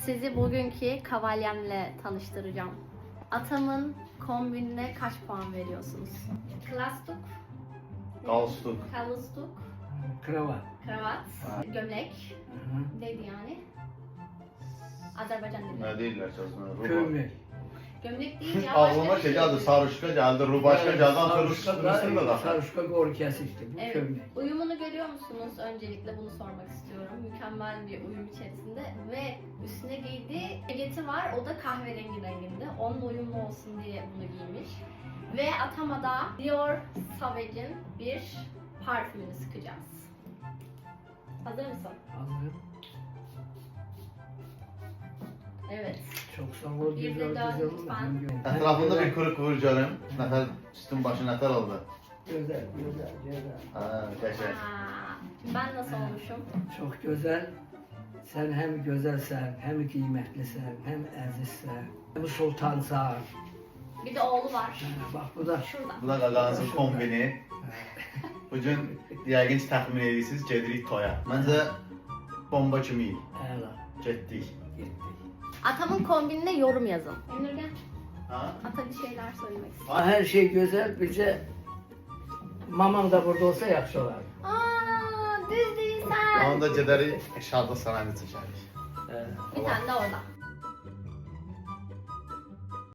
Sizi bugünkü kavalyemle tanıştıracağım. Atamın kombinine kaç puan veriyorsunuz? Klastuk, Galstuk. kalustuk, Kravat. kravat, Ha. gömlek. Hı. Neydi yani? Azerbaycan Ne dili. değiller çözümü? Kömür. Gömlek değil ya. Ağlıma başka bir şey geldi, sarışka geldi, rubaşka geldi, Sarışka sırasında da. Sarışka gol kesişti. Bu Evet. kömür. Uyumunu görüyor musunuz? Öncelikle bunu sormak istiyorum. Mükemmel bir uyum içerisinde ve üstüne giydiği ceketi var. O da kahverengi renginde. Onunla uyumlu olsun diye bunu giymiş. Ve atama da Dior Savage'in bir parfümünü sıkacağız. Hazır mısın? Hazır. Evet. Çok sağ ol. Bir de Güzel dön güzel. lütfen. Etrafında bir kırık vur canım. Nefer, üstün başı nefer oldu. Güzel, güzel, güzel. Ha, teşekkür. Aa, ben nasıl olmuşum? Çok güzel. Sen hem güzelsen, hem kıymetlisen, hem əzizsən, hem sultansan. Bir de oğlu var. Ha, bak bu da Şurada. Bu da qaqanızın kombini. Bugün yəqin ki təxmin edirsiniz, gedirik toya. Məncə bomba kimi iyi. əla. Getdik. Getdik. Atamın kombinine yorum yazın. Emir gel. Ha? Ata bir şeyler söylemek istiyor. Her şey güzel, bizce mamam da burada olsa yaxşı olar. Aa, düz değilsen. Onda gedərik şadlıq sənədi çəkərik. Ee, Bir tane de orada.